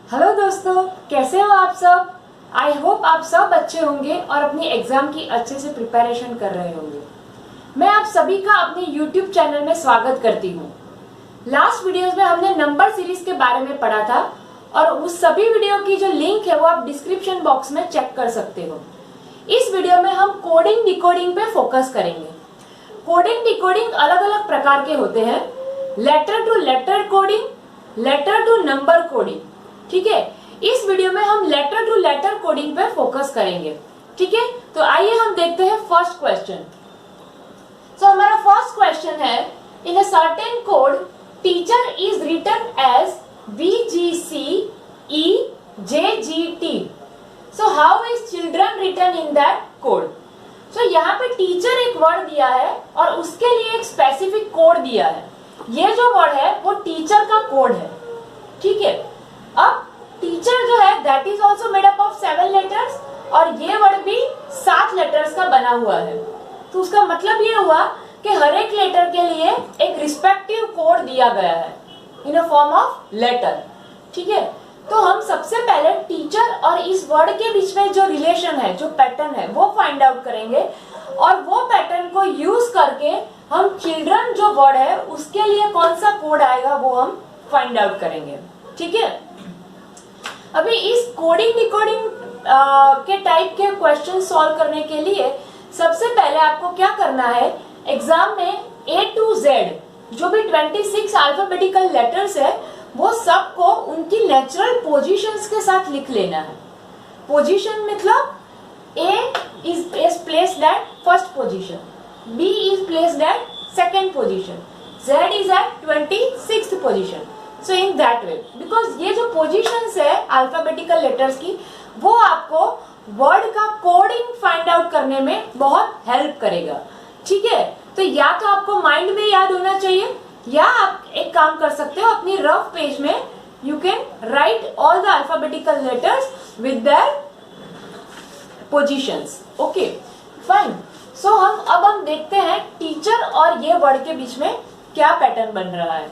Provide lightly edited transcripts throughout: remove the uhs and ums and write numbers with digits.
Hello दोस्तों, कैसे हो आप सब। आई होप आप सब अच्छे होंगे और अपनी एग्जाम की अच्छे से प्रिपरेशन कर रहे होंगे। मैं आप सभी का अपने यूट्यूब चैनल में स्वागत करती हूँ। लास्ट वीडियोस में हमने नंबर सीरीज के बारे में पढ़ा था और उस सभी वीडियो की जो लिंक है वो आप डिस्क्रिप्शन बॉक्स में चेक कर सकते हो। इस वीडियो में हम कोडिंग डिकोडिंग पे फोकस करेंगे। कोडिंग डिकोडिंग अलग अलग प्रकार के होते हैं। Letter to letter coding, letter to number coding. ठीक है, इस वीडियो में हम लेटर टू लेटर कोडिंग पे फोकस करेंगे। ठीक है, तो आइए हम देखते हैं फर्स्ट क्वेश्चन। हमारा फर्स्ट क्वेश्चन है, in a certain code teacher is written as VGCEJGT। So how is children written in that code. यहाँ पे टीचर एक वर्ड दिया है और उसके लिए एक स्पेसिफिक कोड दिया है। ये जो वर्ड है वो टीचर का कोड है। ठीक है, अब टीचर जो है that is also made up of 7 letters और ये वर्ड भी 7 लेटर्स का बना हुआ है। तो उसका मतलब ये हुआ कि हर एक लेटर के लिए एक रिस्पेक्टिव कोड दिया गया है in a form of letter. ठीक है, तो हम सबसे पहले टीचर और इस वर्ड के बीच में जो रिलेशन है, जो पैटर्न है, वो फाइंड आउट करेंगे और वो पैटर्न को यूज करके हम चिल्ड्रन जो वर्ड है उसके लिए कौन सा कोड आएगा वो हम फाइंड आउट करेंगे। ठीक है, अभी इस कोडिंग डिकोडिंग के टाइप के क्वेश्चन सॉल्व करने के लिए सबसे पहले आपको क्या करना है, एग्जाम में A to Z जो भी 26 अल्फाबेटिकल लेटर्स है वो सबको उनकी नेचुरल पोजीशंस के साथ लिख लेना है। पोजीशन मतलब A is placed at first position, B is placed at second position, Z is at 26th position. So in that way, because ये जो पोजीशंस है अल्फाबेटिकल लेटर्स की वो आपको वर्ड का कोडिंग फाइंड आउट करने में बहुत हेल्प करेगा। ठीक है, तो या तो आपको माइंड में याद होना चाहिए या आप एक काम कर सकते हो, अपनी रफ पेज में you can write all the alphabetical letters with their positions. Okay fine. So हम देखते हैं टीचर और ये वर्ड के बीच में क्या पैटर्न बन रहा है।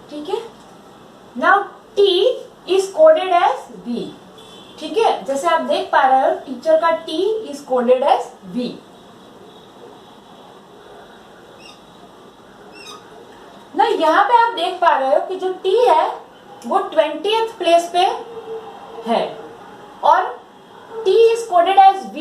ठीक है, now T is coded as V। ठीक है, जैसे आप देख पा रहे हो टीचर का T is coded as V। ना यहाँ पे आप देख पा रहे हो कि जो T है वो 20th प्लेस पे है और T is coded as V।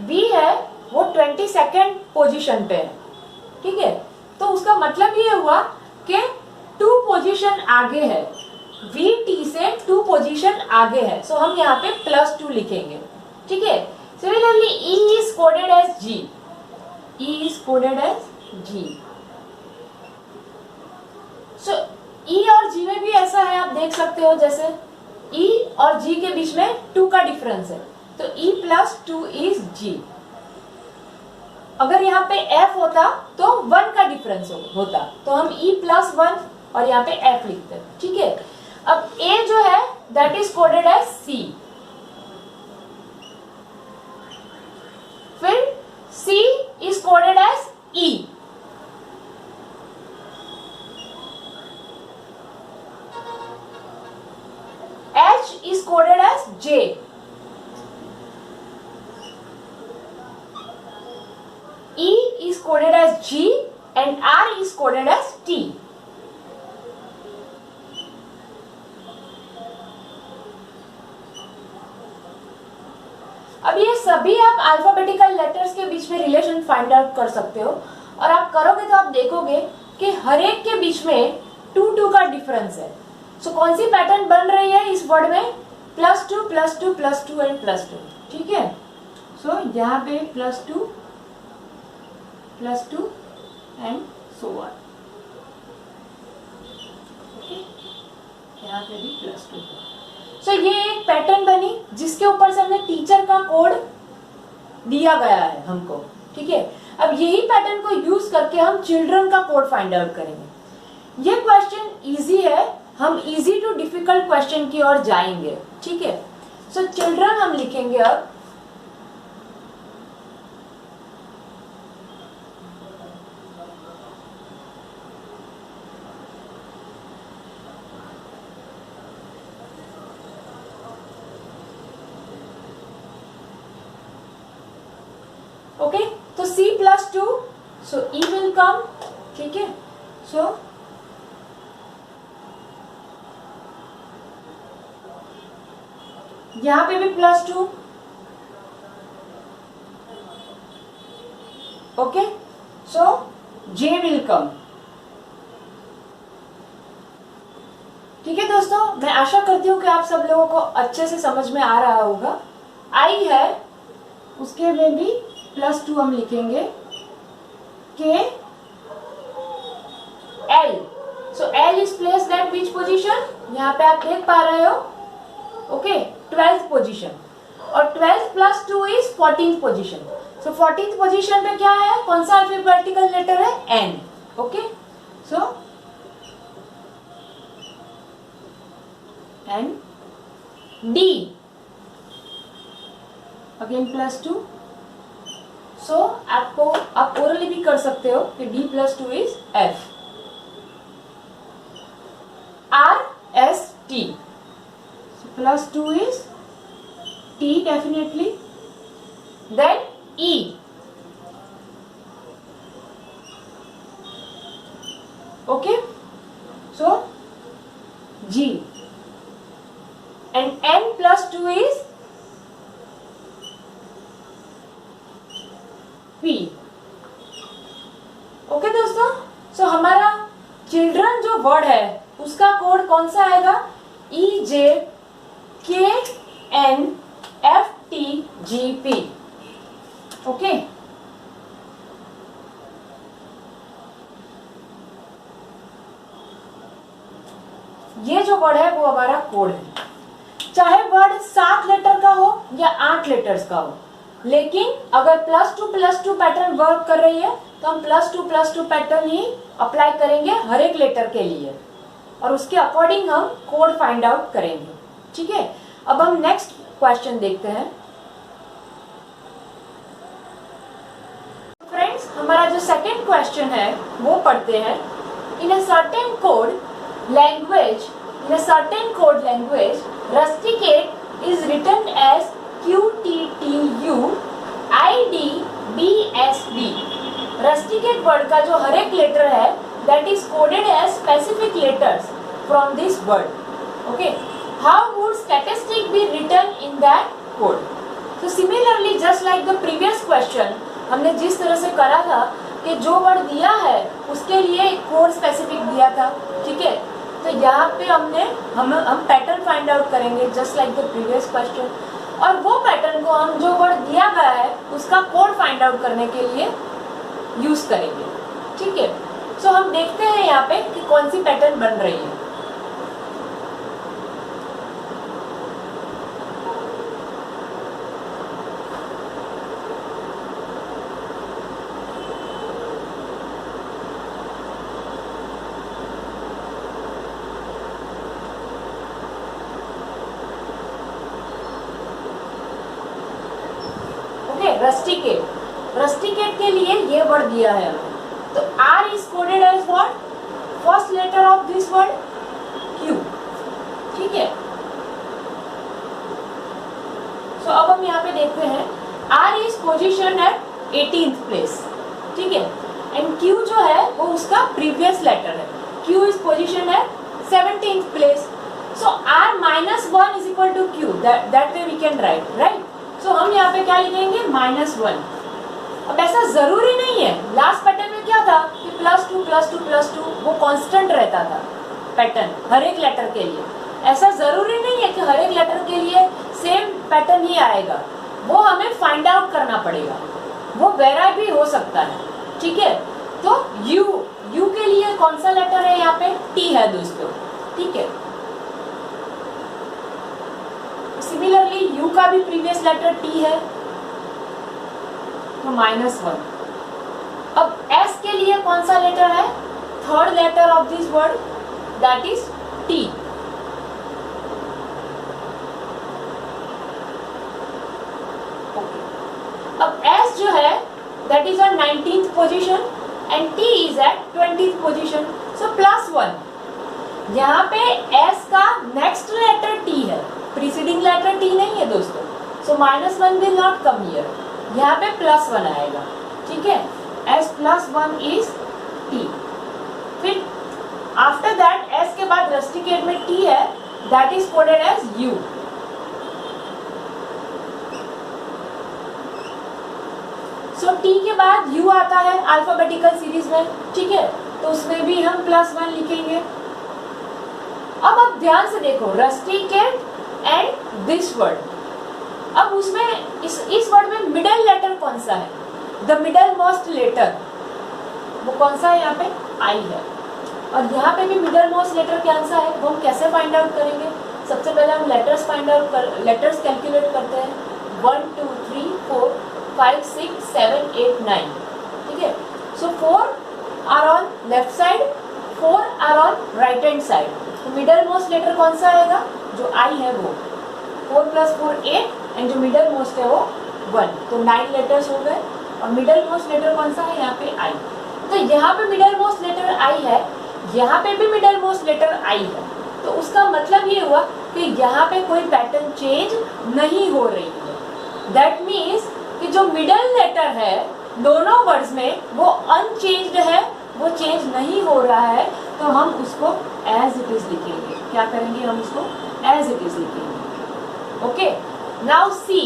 V है वो 22nd पोजीशन पे है। ठीक है, तो उसका मतलब ये हुआ कि 2 पोजीशन आगे है, VT से 2 पोजीशन आगे है। सो हम यहाँ पे +2 लिखेंगे। ठीक है, similarly E is coded as G। E is coded as G। So E और G में भी ऐसा है, आप देख सकते हो, जैसे E और G के बीच में 2 का डिफरेंस है, तो E + 2 इज G। अगर यहाँ पे F होता तो 1 का डिफरेंस होता, तो हम E + 1 और यहाँ पे F लिखते हैं। ठीक है, अब A जो है that is coded as C, फिर C is coded as E, H is coded as J, E is coded as G and R is coded as T. अब ये सभी आप अल्फाबेटिकल लेटर्स के बीच में रिलेशन फाइंड आउट कर सकते हो और आप करोगे तो आप देखोगे कि हर एक के बीच में 2 का डिफरेंस है। सो कौन सी पैटर्न बन रही है इस वर्ड में, +2 +2 +2 एंड +2। ठीक है, सो यहाँ पे +2 +2 एंड सो ऑन। ओके, यहाँ पे भी +2। सो ये एक पैटर्न बनी जिसके ऊपर से हमने टीचर का कोड दिया गया है हमको। ठीक है, अब यही पैटर्न को यूज करके हम चिल्ड्रन का कोड फाइंड आउट करेंगे। ये क्वेश्चन इजी है, हम इजी टू डिफिकल्ट क्वेश्चन की ओर जाएंगे, ठीक है। सो चिल्ड्रन हम लिखेंगे अब ओके। तो C plus 2, so E will come, ठीक है। सो यहां पे भी +2, okay. So J will come, ठीक है दोस्तों। मैं आशा करती हूं कि आप सब लोगों को अच्छे से समझ में आ रहा होगा। I है, उसके में भी +2 हम लिखेंगे, K L, so L is placed at which position? यहाँ पे आप देख पा रहे हो, ओके, 12th पोजीशन, और 12th plus 2 is 14th position. so 14th position पे क्या है, कौन सा अल्फाबेटिकल लेटर है, N, ओके। सो N, D अगेन +2, सो आपको आप ओरली भी कर सकते हो कि D plus 2 is F, R S T, so +2 is T definitely, then E, okay, so G, and N plus 2 is P, okay दोस्तों। सो हमारा चिल्ड्रन जो वर्ड है उसका कोड कौन सा आएगा, EJKNFTGP, ओके। ये जो वर्ड है वो हमारा कोड है, चाहे वर्ड 7 लेटर का हो या 8 लेटर्स का हो, लेकिन अगर +2 पैटर्न वर्क कर रही है तो हम +2 पैटर्न ही अप्लाई करेंगे हर एक लेटर के लिए, और उसके अकॉर्डिंग हम कोड फाइंड आउट करेंगे, ठीक है। अब हम नेक्स्ट क्वेश्चन देखते हैं। फ्रेंड्स, हमारा जो सेकंड क्वेश्चन है वो पढ़ते हैं। In a certain code language, rusticate is written as QTTU IDBSB। Rusticate word का जो हर एक लेटर है that is coded as specific letters from this word, okay। How would statistic be written in that code? So similarly, just like the previous question, हमने जिस तरह से करा था कि जो वर्ड दिया है उसके लिए कोड स्पेसिफिक दिया था, ठीक है। तो यहाँ पे हम पैटर्न फाइंड आउट करेंगे just like the previous question, और वो पैटर्न को हम जो वर्ड दिया गया है उसका कोड फाइंड आउट करने के लिए यूज करेंगे, ठीक है। सो हम देखते हैं यहाँ पे कि कौन सी पैटर्न बन रही है। रस्टिकेट के लिए ये वर्ड दिया है हमें, तो R is coded as what? First letter of this word Q, ठीक है। सो अब हम यहाँ पे देखते हैं R is positioned at 18th place, ठीक है, एंड Q जो है वो उसका प्रीवियस लेटर है, Q is positioned at 17th place, so R -1 is equal to Q, that way we can write, right? So हम यहाँ पे क्या लिखेंगे, -1। अब ऐसा जरूरी नहीं है, लास्ट पैटर्न में क्या था कि +2 वो कांस्टेंट रहता था पैटर्न हर एक लेटर के लिए। ऐसा जरूरी नहीं है कि हर एक लेटर के लिए सेम पैटर्न ही आएगा, वो हमें फाइंड आउट करना पड़ेगा, वो वेरी भी हो सकता है, ठीक है। तो यू के लिए कौन सा लेटर है, यहाँ पे T है दोस्तों, ठीक है। सिमिलरली यू का भी प्रीवियस लेटर T है, तो -1। अब S के लिए कौन सा लेटर है, third letter of this word, that is T. Okay. अब S जो है that is on 19th position and T is at 20th position. So +1. यहाँ पे S का next letter T है, preceding letter T नहीं है दोस्तों. So -1 will not come here. यहाँ पे +1 आएगा. ठीक है. S +1 is T. फिर आफ्टर दैट S के बाद रस्टिकेट में T है, that is coded as U. So T के बाद U आता है अल्फाबेटिकल सीरीज में. ठीक है, तो उसमें भी हम +1 लिखेंगे. अब आप ध्यान से देखो, रस्टिकेट एंड दिस वर्ड. अब उसमें इस वर्ड में मिडल लेटर कौन सा है? द मिडल मोस्ट लेटर वो कौन सा है? यहाँ पे I है. और यहाँ पे भी मिडल मोस्ट लेटर कौन सा है वो हम कैसे फाइंड आउट करेंगे? सबसे पहले हम लेटर्स कैलकुलेट करते हैं. 1 2 3 4 5 6 7 8 9. ठीक है. So 4 are on left side, 4 are on right hand side. तो मिडल मोस्ट लेटर कौन सा आएगा? जो I है वो. 4 + 4 8 एंड जो मिडल मोस्ट है वो 1. तो 9 लेटर्स हो गए. और मिडल मोस्ट लेटर कौन सा है? यहाँ पे I. तो यहाँ पे मिडल मोस्ट लेटर I है, यहाँ पे भी मिडल मोस्ट लेटर I है. तो उसका मतलब ये हुआ कि यहाँ पे कोई पैटर्न चेंज नहीं हो रही है. दैट मीन्स कि जो मिडल लेटर है दोनों वर्ड्स में वो अनचेंज्ड है, वो चेंज नहीं हो रहा है. तो हम उसको एज इट इज लिखेंगे. क्या करेंगे? हम उसको एज इट इज लिखेंगे. ओके. नाउ सी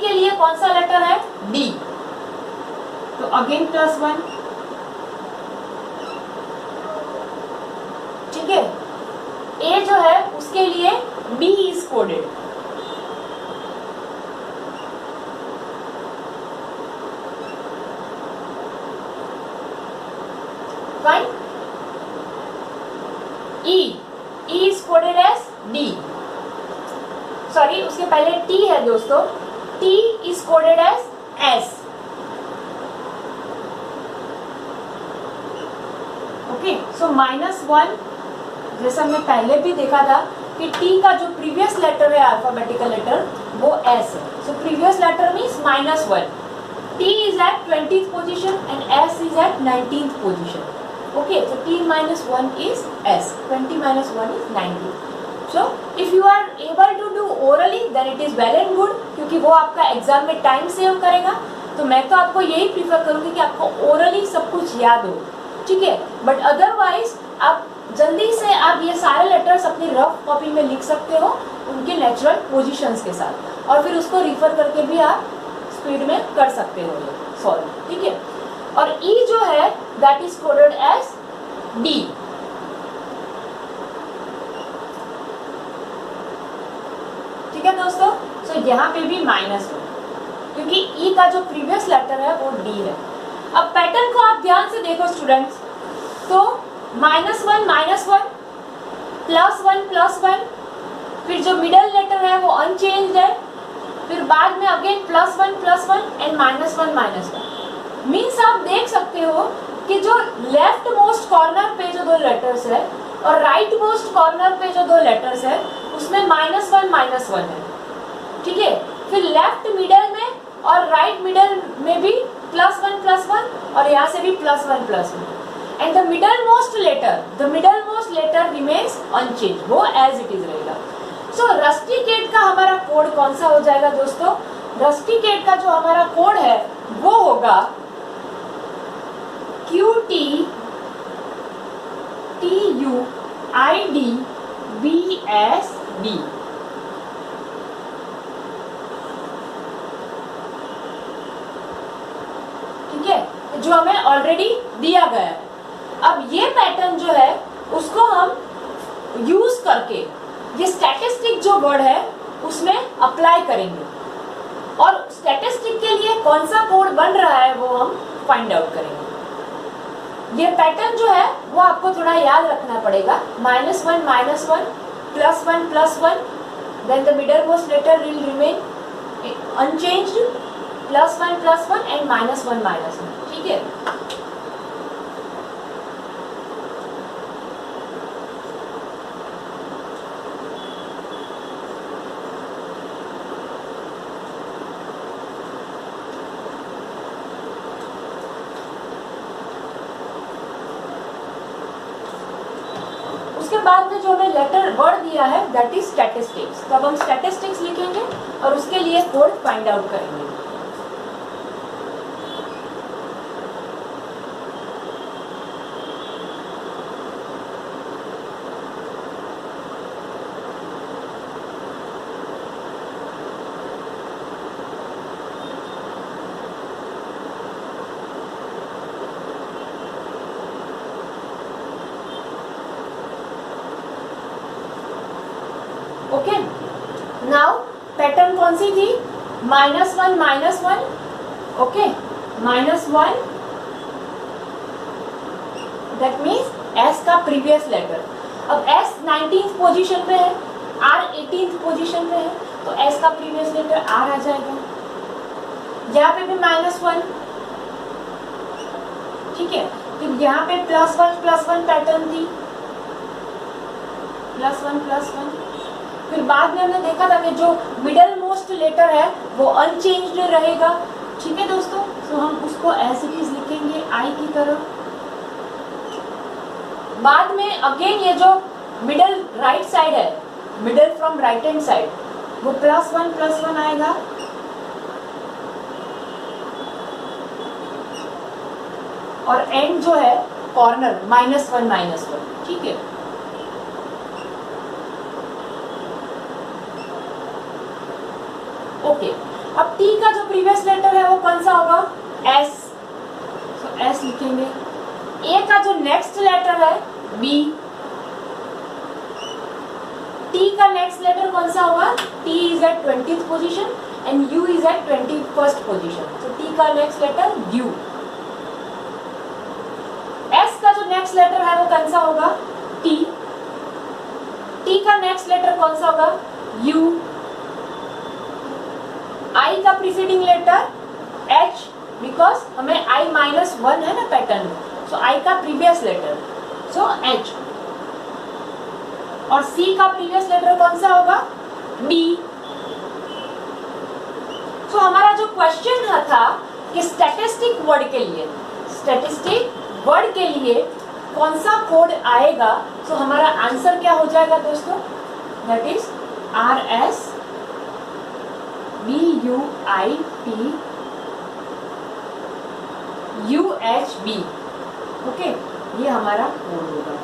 के लिए कौन सा लेटर है? D. तो अगेन +1. ठीक है. A जो है उसके लिए B is coded. Fine. E is coded as D. Sorry, उसके पहले T है दोस्तों. T is coded as S. Okay. So -1, जैसा हमने पहले भी देखा था कि T का जो प्रीवियस लेटर है अल्फाबेटिकल लेटर वो S है. So previous letter means -1. T is at 20th position and S is at 19th position. Okay, so T - 1 is S. 20 - 1 is 19. So if you are able to do orally then it is well and good, क्योंकि वो आपका exam में time save करेगा. तो मैं तो आपको यही प्रीफर करूँगी कि आपको ओरली सब कुछ याद हो. ठीक है. बट अदरवाइज आप जल्दी से आप ये सारे लेटर्स अपनी रफ कॉपी में लिख सकते हो उनके नेचुरल पोजीशंस के साथ, और फिर उसको रिफर करके भी आप स्पीड में कर सकते हो ये सॉल्व. ठीक है. और E जो है that is coded as D. ठीक है दोस्तों. सो यहाँ पे भी -1 क्योंकि E का जो प्रीवियस लेटर है वो D है. अब पैटर्न को आप ध्यान से देखो स्टूडेंट्स. तो -1 -1 +1 फिर जो मिडल लेटर है वो अनचेंज्ड है. फिर बाद में अगेन +1 एंड -1 मीन्स आप देख सकते हो कि जो लेफ्ट मोस्ट कॉर्नर पे जो दो लेटर्स है और राइट मोस्ट कॉर्नर पे जो दो लेटर्स है उसमें -1 है. ठीक है. फिर लेफ्ट मिडल में और राइट मिडल में भी +1 और यहाँ से भी +1 and the middle most letter remains unchanged. वो एज इट इज रहेगा. सो रस्टिकेट का हमारा कोड कौन सा हो जाएगा दोस्तों? रस्टिकेट का जो हमारा कोड है वो होगा QT TUID BSD. ठीक है. जो हमें ऑलरेडी दिया गया है. अब ये पैटर्न जो है उसको हम यूज करके ये स्टैटिस्टिक जो वर्ड है उसमें अप्लाई करेंगे, और स्टैटिस्टिक के लिए कौन सा कोड बन रहा है वो हम फाइंड आउट करेंगे. ये पैटर्न जो है वो आपको थोड़ा याद रखना पड़ेगा. -1 +1 then the middlemost letter will remain unchanged, +1 and -1. ठीक है. उसके बाद में जो हमें लेटर वर्ड दिया है दैट इज स्टैटिस्टिक्स। तो अब हम स्टैटिस्टिक्स लिखेंगे और उसके लिए कोड फाइंड आउट करेंगे। ओके, नाउ पैटर्न कौन सी थी? -1 ओके, -1 दैट मीन्स S का प्रीवियस लेटर। अब S 19th पोजीशन पे है, R 18th पोजीशन पे है, तो S का प्रीवियस लेटर R आ जाएगा। यहाँ पे भी -1, ठीक है। फिर यहाँ पे +1 पैटर्न थी, +1। फिर बाद में हमने देखा था कि जो मिडल मोस्ट लेटर है वो अनचेंज्ड रहेगा, ठीक है दोस्तों। तो हम उसको एज इट इज लिखेंगे I की तरह। बाद में अगेन ये जो मिडल राइट साइड है, middle from right hand side, वो +1 आएगा। और एंड जो है कॉर्नर -1, ठीक है। ओके, अब T का जो प्रीवियस लेटर है वो कौन सा होगा? S, तो S लिखेंगे। A का जो नेक्स्ट लेटर है B, T का नेक्स्ट लेटर कौन सा होगा? T is at 20th position and U is at 21st position, तो T का नेक्स्ट लेटर U। S का जो नेक्स्ट लेटर है वो कौन सा होगा? T। T का नेक्स्ट लेटर कौन सा होगा? U। I का प्रीसीडिंग लेटर H, बिकॉज हमें I-1 है ना पैटर्न में, सो I का प्रीवियस लेटर, सो H। और C का प्रीवियस लेटर कौन सा होगा? B। सो हमारा जो क्वेश्चन था कि स्टैटिस्टिक वर्ड के लिए कौन सा कोड आएगा, सो हमारा आंसर क्या हो जाएगा दोस्तों? That is RS BUIP UHB, okay, ये हमारा कोड होगा।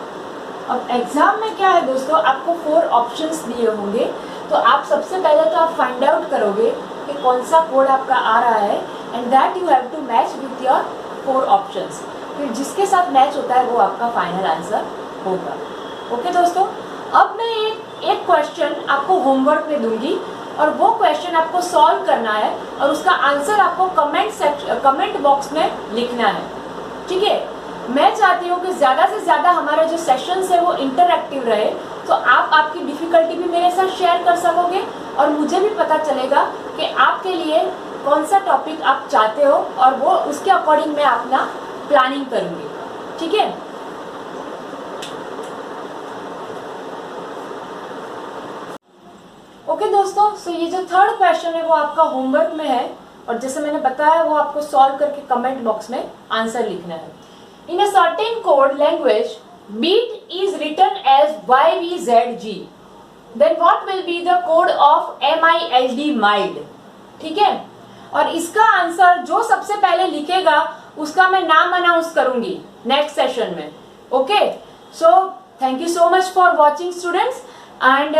अब एग्जाम में क्या है दोस्तों, आपको 4 ऑप्शंस दिए होंगे, तो आप सबसे पहले तो आप फाइंड आउट करोगे कि कौन सा कोड आपका आ रहा है and that you have to match with your 4 options. फिर जिसके साथ मैच होता है वो आपका फाइनल आंसर होगा। ओके दोस्तों, अब मैं एक क्वेश्चन आपको होमवर्क में दूंगी और वो क्वेश्चन आपको सॉल्व करना है और उसका आंसर आपको कमेंट बॉक्स में लिखना है, ठीक है। मैं चाहती हूँ कि ज़्यादा से ज़्यादा हमारे जो सेशंस है वो इंटरैक्टिव रहे, तो आप आपकी डिफ़िकल्टी भी मेरे साथ शेयर कर सकोगे और मुझे भी पता चलेगा कि आपके लिए कौन सा टॉपिक आप चाहते हो और वो उसके अकॉर्डिंग मैं अपना प्लानिंग करूँगी, ठीक है। ओके दोस्तों, सो ये जो थर्ड क्वेश्चन है वो आपका होमवर्क में है और जैसे मैंने बताया वो आपको सॉल्व करके कमेंट बॉक्स में आंसर लिखना है। In a certain code language beat is written as YVZG, then what will be the code of MILD mild, ठीक है। और इसका आंसर जो सबसे पहले लिखेगा उसका मैं नाम अनाउंस करूंगी नेक्स्ट सेशन में, okay. So thank you so much for watching students and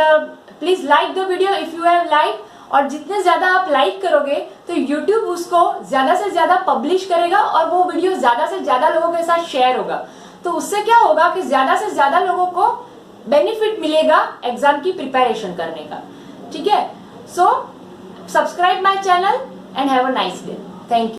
please like the video if you have like, और जितने ज्यादा आप लाइक करोगे तो YouTube उसको ज्यादा से ज्यादा पब्लिश करेगा और वो वीडियो ज्यादा से ज्यादा लोगों के साथ शेयर होगा, तो उससे क्या होगा कि ज्यादा से ज्यादा लोगों को बेनिफिट मिलेगा एग्जाम की प्रिपरेशन करने का, ठीक है। So subscribe my channel and have a nice day, thank you.